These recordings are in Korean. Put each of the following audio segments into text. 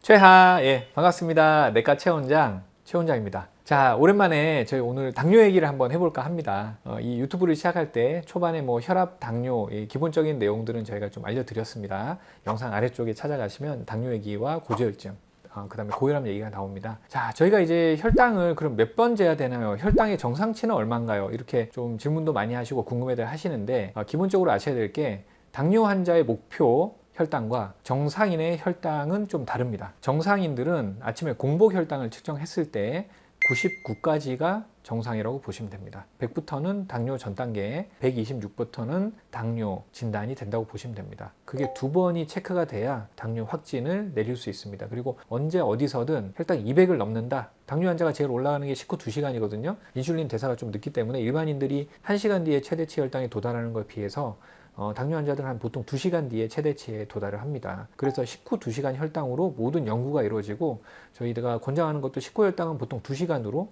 최하, 예, 반갑습니다. 내과 최원장입니다. 자, 오랜만에 저희 오늘 당뇨 얘기를 한번 해볼까 합니다. 이 유튜브를 시작할 때 초반에 뭐 혈압, 당뇨, 이 기본적인 내용들은 저희가 좀 알려드렸습니다. 영상 아래쪽에 찾아가시면 당뇨 얘기와 고지혈증, 그 다음에 고혈압 얘기가 나옵니다. 자, 저희가 이제 혈당을 그럼 몇 번 재야 되나요? 혈당의 정상치는 얼마인가요? 이렇게 좀 질문도 많이 하시고 궁금해들 하시는데, 기본적으로 아셔야 될 게 당뇨 환자의 목표 혈당과 정상인의 혈당은 좀 다릅니다. 정상인들은 아침에 공복 혈당을 측정했을 때 99까지가 정상이라고 보시면 됩니다. 100부터는 당뇨 전 단계, 126부터는 당뇨 진단이 된다고 보시면 됩니다. 그게 두 번이 체크가 돼야 당뇨 확진을 내릴 수 있습니다. 그리고 언제 어디서든 혈당 200을 넘는다. 당뇨 환자가 제일 올라가는 게 식후 2시간이거든요. 인슐린 대사가 좀 늦기 때문에 일반인들이 1시간 뒤에 최대치 혈당에 도달하는 것에 비해서 당뇨 환자들은 한 보통 2시간 뒤에 최대치에 도달을 합니다. 그래서 식후 2시간 혈당으로 모든 연구가 이루어지고 저희가 권장하는 것도 식후 혈당은 보통 2시간으로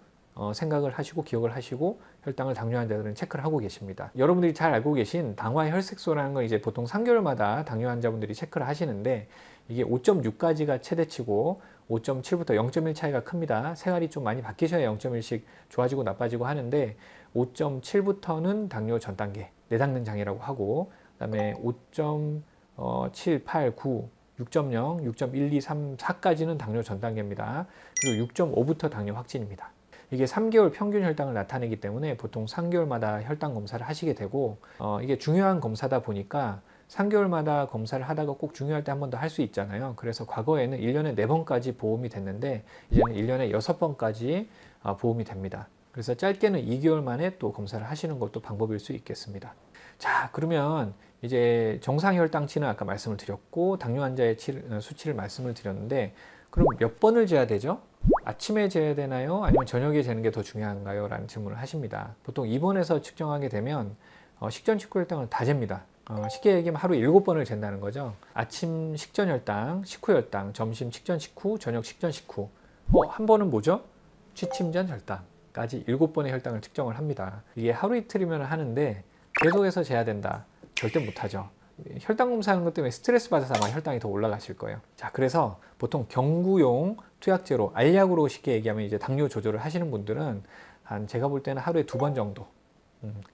생각을 하시고 기억을 하시고 혈당을 당뇨 환자들은 체크를 하고 계십니다. 여러분들이 잘 알고 계신 당화 혈색소라는 건 이제 보통 3개월마다 당뇨 환자분들이 체크를 하시는데 이게 5.6까지가 최대치고 5.7부터 0.1 차이가 큽니다. 생활이 좀 많이 바뀌셔야 0.1씩 좋아지고 나빠지고 하는데 5.7부터는 당뇨 전 단계 내당능 장애라고 하고 그다음에 5.7, 8, 9, 6.0, 6.1, 2, 3, 4까지는 당뇨 전 단계입니다. 그리고 6.5부터 당뇨 확진입니다. 이게 3개월 평균 혈당을 나타내기 때문에 보통 3개월마다 혈당 검사를 하시게 되고 이게 중요한 검사다 보니까 3개월마다 검사를 하다가 꼭 중요할 때 한 번 더 할 수 있잖아요. 그래서 과거에는 1년에 4번까지 보험이 됐는데 이제는 1년에 6번까지 보험이 됩니다. 그래서 짧게는 2개월 만에 또 검사를 하시는 것도 방법일 수 있겠습니다. 자, 그러면 이제 정상 혈당치는 아까 말씀을 드렸고 당뇨 환자의 수치를 말씀을 드렸는데 그럼 몇 번을 재야 되죠? 아침에 재야 되나요? 아니면 저녁에 재는 게 더 중요한가요? 라는 질문을 하십니다. 보통 입원해서 측정하게 되면 식전 식후 혈당을 다 잽니다. 쉽게 얘기하면 하루 7번을 잰다는 거죠. 아침 식전 혈당, 식후 혈당, 점심 식전 식후, 저녁 식전 식후. 한 번은 뭐죠? 취침 전 혈당까지 7번의 혈당을 측정을 합니다. 이게 하루 이틀이면 하는데 계속해서 재야 된다. 절대 못하죠. 혈당 검사하는 것 때문에 스트레스 받아서 아마 혈당이 더 올라가실 거예요. 자, 그래서 보통 경구용 투약제로 알약으로 쉽게 얘기하면 이제 당뇨 조절을 하시는 분들은 한 제가 볼 때는 하루에 2번 정도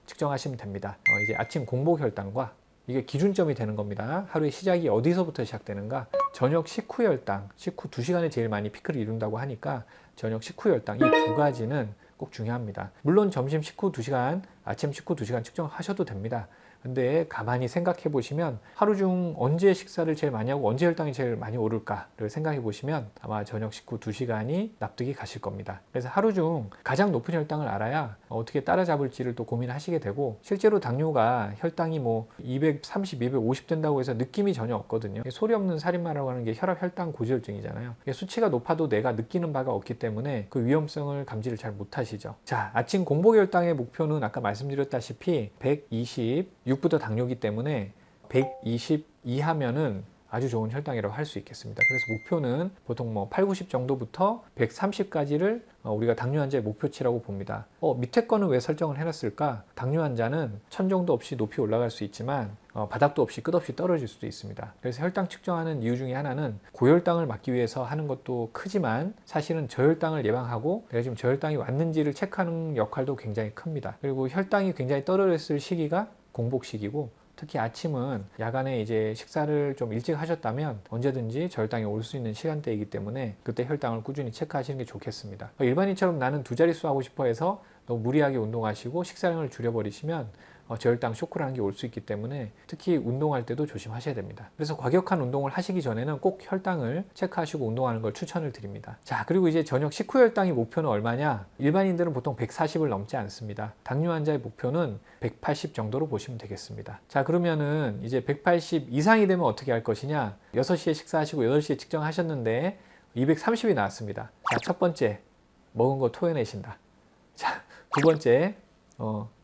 측정하시면 됩니다. 이제 아침 공복 혈당과 이게 기준점이 되는 겁니다. 하루의 시작이 어디서부터 시작되는가? 저녁 식후 혈당, 식후 2시간에 제일 많이 피크를 이룬다고 하니까 저녁 식후 혈당 이 두 가지는 꼭 중요합니다. 물론 점심 식후 2시간, 아침 식후 2시간 측정하셔도 됩니다. 근데 가만히 생각해 보시면 하루 중 언제 식사를 제일 많이 하고 언제 혈당이 제일 많이 오를까를 생각해 보시면 아마 저녁 식후 2시간이 납득이 가실 겁니다. 그래서 하루 중 가장 높은 혈당을 알아야 어떻게 따라잡을지를 또 고민하시게 되고 실제로 당뇨가 혈당이 뭐 230, 250 된다고 해서 느낌이 전혀 없거든요. 소리 없는 살인마라고 하는 게 혈압, 혈당, 고지혈증이잖아요. 수치가 높아도 내가 느끼는 바가 없기 때문에 그 위험성을 감지를 잘 못하시죠. 자, 아침 공복 혈당의 목표는 아까 말씀드렸다시피 126부터 당뇨기 때문에 120 이하면은 아주 좋은 혈당이라고 할 수 있겠습니다. 그래서 목표는 보통 뭐 8, 90 정도부터 130까지를 우리가 당뇨 환자의 목표치라고 봅니다. 밑에 거는 왜 설정을 해놨을까? 당뇨 환자는 천 정도 없이 높이 올라갈 수 있지만 바닥도 없이 끝없이 떨어질 수도 있습니다. 그래서 혈당 측정하는 이유 중에 하나는 고혈당을 막기 위해서 하는 것도 크지만 사실은 저혈당을 예방하고 내가 지금 저혈당이 왔는지를 체크하는 역할도 굉장히 큽니다. 그리고 혈당이 굉장히 떨어졌을 시기가 공복 시기고 특히 아침은 야간에 이제 식사를 좀 일찍 하셨다면 언제든지 저혈당이 올 수 있는 시간대이기 때문에 그때 혈당을 꾸준히 체크하시는 게 좋겠습니다. 일반인처럼 나는 2자릿수 하고 싶어 해서 너무 무리하게 운동하시고 식사량을 줄여버리시면 저혈당 쇼크라는 게 올 수 있기 때문에 특히 운동할 때도 조심하셔야 됩니다. 그래서 과격한 운동을 하시기 전에는 꼭 혈당을 체크하시고 운동하는 걸 추천을 드립니다. 자, 그리고 이제 저녁 식후 혈당의 목표는 얼마냐? 일반인들은 보통 140을 넘지 않습니다. 당뇨 환자의 목표는 180 정도로 보시면 되겠습니다. 자, 그러면은 이제 180 이상이 되면 어떻게 할 것이냐? 6시에 식사하시고 8시에 측정하셨는데 230이 나왔습니다. 자, 첫 번째 먹은 거 토해내신다. 자, 두 번째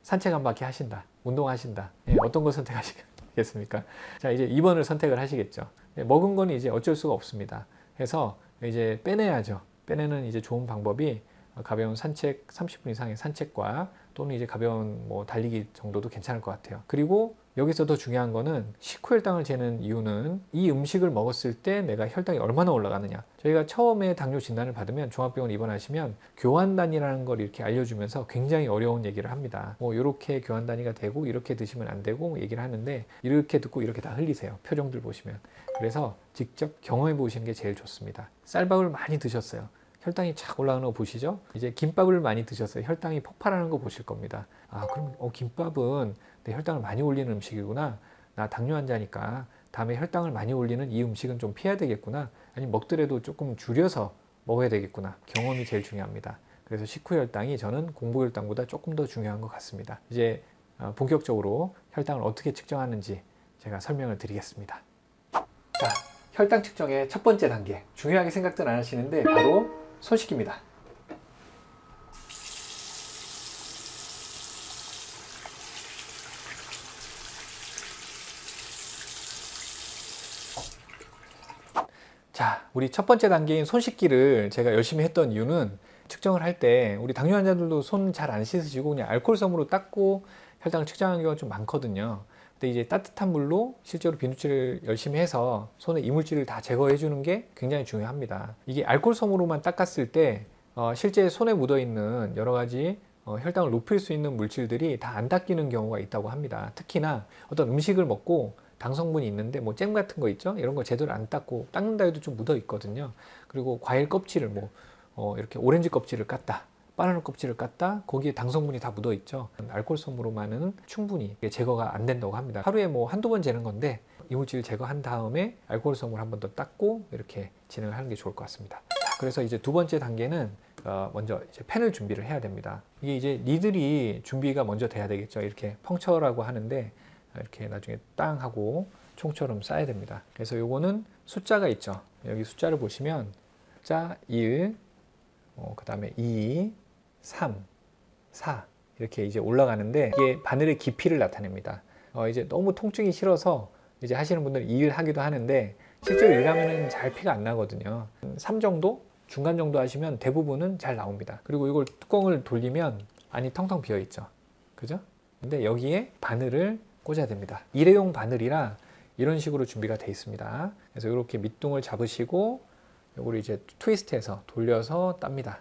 산책 한 바퀴 하신다. 운동하신다. 어떤 걸 선택하시겠습니까? 자, 이제 2번을 선택을 하시겠죠. 먹은 건 이제 어쩔 수가 없습니다. 그래서 이제 빼내야죠. 빼내는 이제 좋은 방법이 가벼운 산책 30분 이상의 산책과 또는 이제 가벼운 뭐 달리기 정도도 괜찮을 것 같아요. 그리고 여기서 더 중요한 거는 식후 혈당을 재는 이유는 이 음식을 먹었을 때 내가 혈당이 얼마나 올라가느냐. 저희가 처음에 당뇨 진단을 받으면 종합병원 입원하시면 교환단위라는 걸 이렇게 알려주면서 굉장히 어려운 얘기를 합니다. 뭐 이렇게 교환단위가 되고 이렇게 드시면 안 되고 얘기를 하는데 이렇게 듣고 이렇게 다 흘리세요. 표정들 보시면. 그래서 직접 경험해 보시는 게 제일 좋습니다. 쌀밥을 많이 드셨어요. 혈당이 착 올라가는 거 보시죠? 이제 김밥을 많이 드셨어요. 혈당이 폭발하는 거 보실 겁니다. 아, 그럼 김밥은 내 혈당을 많이 올리는 음식이구나. 나 당뇨 환자니까 다음에 혈당을 많이 올리는 이 음식은 좀 피해야 되겠구나. 아니 먹더라도 조금 줄여서 먹어야 되겠구나. 경험이 제일 중요합니다. 그래서 식후 혈당이 저는 공복 혈당보다 조금 더 중요한 것 같습니다. 이제 본격적으로 혈당을 어떻게 측정하는지 제가 설명을 드리겠습니다. 자, 혈당 측정의 첫 번째 단계. 중요하게 생각들 안 하시는데 바로 손 씻기입니다. 자, 우리 첫 번째 단계인 손 씻기를 제가 열심히 했던 이유는 측정을 할 때 우리 당뇨 환자들도 손 잘 안 씻으시고 그냥 알코올 솜으로 닦고 혈당을 측정하는 경우가 좀 많거든요. 근데 이제 따뜻한 물로 실제로 비누칠을 열심히 해서 손에 이물질을 다 제거해 주는 게 굉장히 중요합니다. 이게 알코올 솜으로만 닦았을 때 실제 손에 묻어 있는 여러 가지 혈당을 높일 수 있는 물질들이 다 안 닦이는 경우가 있다고 합니다. 특히나 어떤 음식을 먹고 당 성분이 있는데 뭐 잼 같은 거 있죠? 이런 거 제대로 안 닦고 닦는다 해도 좀 묻어 있거든요. 그리고 과일 껍질을 이렇게 오렌지 껍질을 깠다, 바나나 껍질을 깠다, 거기에 당 성분이 다 묻어 있죠. 알코올 솜으로만은 충분히 제거가 안 된다고 합니다. 하루에 뭐 한두 번 재는 건데 이물질 제거한 다음에 알코올 솜을 한 번 더 닦고 이렇게 진행을 하는 게 좋을 것 같습니다. 그래서 이제 두 번째 단계는 먼저 이제 펜을 준비를 해야 됩니다. 이게 이제 니들이 준비가 먼저 돼야 되겠죠. 이렇게 펑처라고 하는데 이렇게 나중에 땅 하고 총처럼 싸야 됩니다. 그래서 요거는 숫자가 있죠. 여기 숫자를 보시면 숫자 1, 그 다음에 2, 3, 4 이렇게 이제 올라가는데 이게 바늘의 깊이를 나타냅니다. 이제 너무 통증이 싫어서 이제 하시는 분들은 2일 하기도 하는데 실제로 1 하면은 잘 피가 안 나거든요. 3 정도? 중간 정도 하시면 대부분은 잘 나옵니다. 그리고 이걸 뚜껑을 돌리면 안이 텅텅 비어 있죠. 그죠? 근데 여기에 바늘을 꽂아야 됩니다. 일회용 바늘이라 이런 식으로 준비가 되어 있습니다. 그래서 이렇게 밑둥을 잡으시고 이거를 이제 트위스트해서 돌려서 땁니다.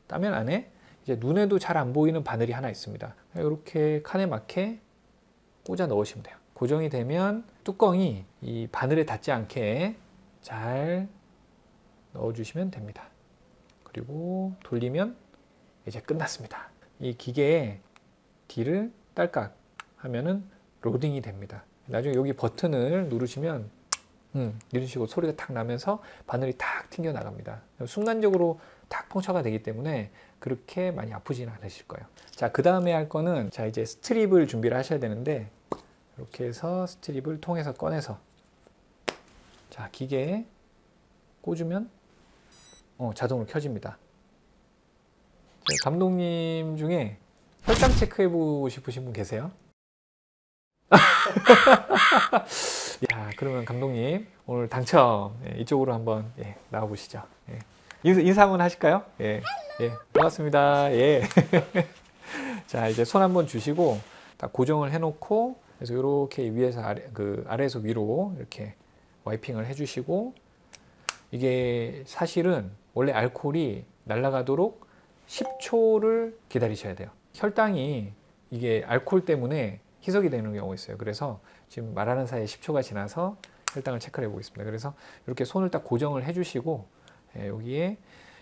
따면 안에 이제 눈에도 잘 안 보이는 바늘이 하나 있습니다. 이렇게 칸에 맞게 꽂아 넣으시면 돼요. 고정이 되면 뚜껑이 이 바늘에 닿지 않게 잘 넣어주시면 됩니다. 그리고 돌리면 이제 끝났습니다. 이 기계에 D를 딸깍 하면은 로딩이 됩니다. 나중에 여기 버튼을 누르시면 이런 식으로 소리가 탁 나면서 바늘이 탁 튕겨 나갑니다. 순간적으로 탁 펑처가 되기 때문에 그렇게 많이 아프지는 않으실 거예요. 자, 그 다음에 할 거는 자 이제 스트립을 준비를 하셔야 되는데 이렇게 해서 스트립을 통해서 꺼내서 자 기계에 꽂으면 자동으로 켜집니다. 감독님 중에 혈당 체크해보고 싶으신 분 계세요? 야, 그러면 감독님 오늘 당첨 이쪽으로 한번 나와보시죠. 인사 한번 하실까요? 반갑습니다. 자, 이제 손 한번 주시고 다 고정을 해놓고 그래서 이렇게 위에서 아래에서 위로 이렇게 와이핑을 해주시고 이게 사실은 원래 알코올이 날아가도록 10초를 기다리셔야 돼요. 혈당이 이게 알코올 때문에 희석이 되는 경우가 있어요. 그래서 지금 말하는 사이에 10초가 지나서 혈당을 체크를 해보겠습니다. 그래서 이렇게 손을 딱 고정을 해주시고 여기에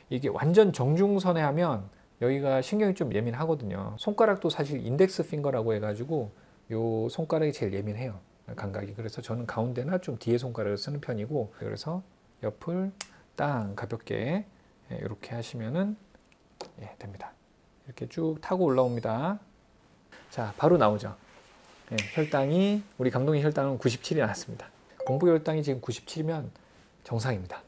이게 완전 정중선에 하면 여기가 신경이 좀 예민하거든요. 손가락도 사실 인덱스 핑거라고 해가지고 요 손가락이 제일 예민해요. 감각이. 그래서 저는 가운데나 좀 뒤에 손가락을 쓰는 편이고 그래서 옆을 땅 가볍게 이렇게 하시면은 됩니다. 이렇게 쭉 타고 올라옵니다. 자, 바로 나오죠. 혈당이 우리 감독님 혈당은 97이 나왔습니다. 공복 혈당이 지금 97이면 정상입니다.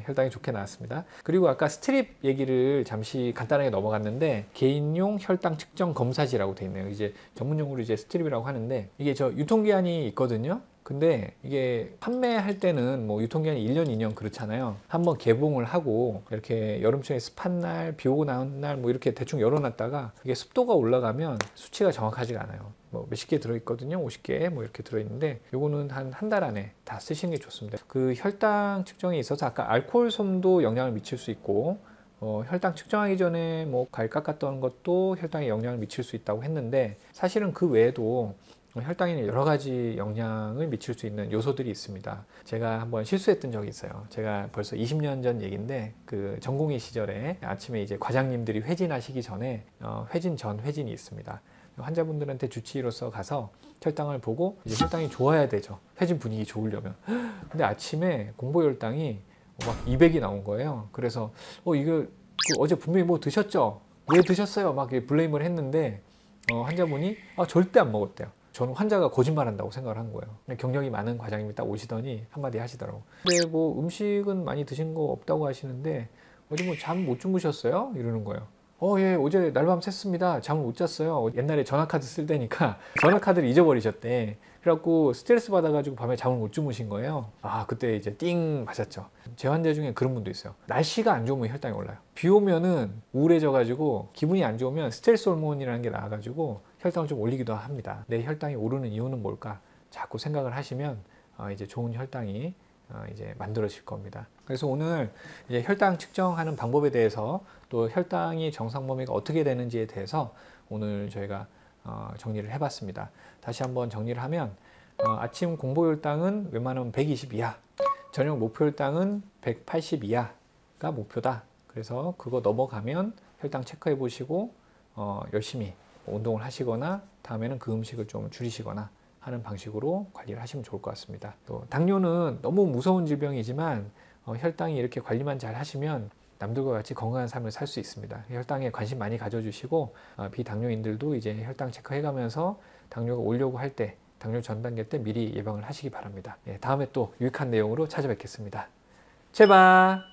혈당이 좋게 나왔습니다. 그리고 아까 스트립 얘기를 잠시 간단하게 넘어갔는데 개인용 혈당 측정 검사지라고 되어 있네요. 이제 전문 용어로 이제 스트립이라고 하는데 이게 저 유통기한이 있거든요. 근데 이게 판매할 때는 뭐 유통기한이 1년, 2년 그렇잖아요. 한번 개봉을 하고 이렇게 여름철에 습한 날, 비 오고 나온 날 뭐 이렇게 대충 열어놨다가 이게 습도가 올라가면 수치가 정확하지가 않아요. 뭐 몇십 개 들어있거든요. 50개 뭐 이렇게 들어있는데 요거는 한 달 안에 다 쓰시는 게 좋습니다. 그 혈당 측정에 있어서 아까 알코올 솜도 영향을 미칠 수 있고 혈당 측정하기 전에 뭐 과일 깎았던 것도 혈당에 영향을 미칠 수 있다고 했는데 사실은 그 외에도 혈당에는 여러 가지 영향을 미칠 수 있는 요소들이 있습니다. 제가 한번 실수했던 적이 있어요. 제가 벌써 20년 전 얘기인데 그 전공의 시절에 아침에 이제 과장님들이 회진하시기 전에 회진 전 회진이 있습니다. 환자분들한테 주치의로서 가서 혈당을 보고 이제 혈당이 좋아야 되죠. 회진 분위기 좋으려면. 근데 아침에 공복 혈당이 막 200이 나온 거예요. 그래서 이거 어제 분명히 뭐 드셨죠? 왜 드셨어요? 막 블레임을 했는데 환자분이 절대 안 먹었대요. 저는 환자가 거짓말한다고 생각을 한 거예요. 경력이 많은 과장님이 딱 오시더니 한마디 하시더라고. 근데 뭐 음식은 많이 드신 거 없다고 하시는데 어제 뭐 잠 못 주무셨어요? 이러는 거예요. 예, 어제 날밤 샜습니다. 잠을 못 잤어요. 옛날에 전화카드 쓸 때니까 전화카드를 잊어버리셨대. 그래갖고 스트레스 받아가지고 밤에 잠을 못 주무신 거예요. 그때 이제 띵 맞았죠. 제 환자 중에 그런 분도 있어요. 날씨가 안 좋으면 혈당이 올라요. 비 오면은 우울해져가지고 기분이 안 좋으면 스트레스 호르몬이라는 게 나와가지고 혈당을 좀 올리기도 합니다. 내 혈당이 오르는 이유는 뭘까? 자꾸 생각을 하시면 이제 좋은 혈당이 이제 만들어질 겁니다. 그래서 오늘 이제 혈당 측정하는 방법에 대해서 또 혈당이 정상 범위가 어떻게 되는지에 대해서 오늘 저희가 정리를 해봤습니다. 다시 한번 정리를 하면 아침 공복 혈당은 웬만하면 120 이하, 저녁 목표 혈당은 180 이하가 목표다. 그래서 그거 넘어가면 혈당 체크해 보시고 열심히 운동을 하시거나 다음에는 그 음식을 좀 줄이시거나 하는 방식으로 관리를 하시면 좋을 것 같습니다. 또 당뇨는 너무 무서운 질병이지만 혈당이 이렇게 관리만 잘 하시면 남들과 같이 건강한 삶을 살 수 있습니다. 혈당에 관심 많이 가져주시고 비당뇨인들도 이제 혈당 체크해가면서 당뇨가 오려고 할 때, 당뇨 전 단계 때 미리 예방을 하시기 바랍니다. 다음에 또 유익한 내용으로 찾아뵙겠습니다. 제발.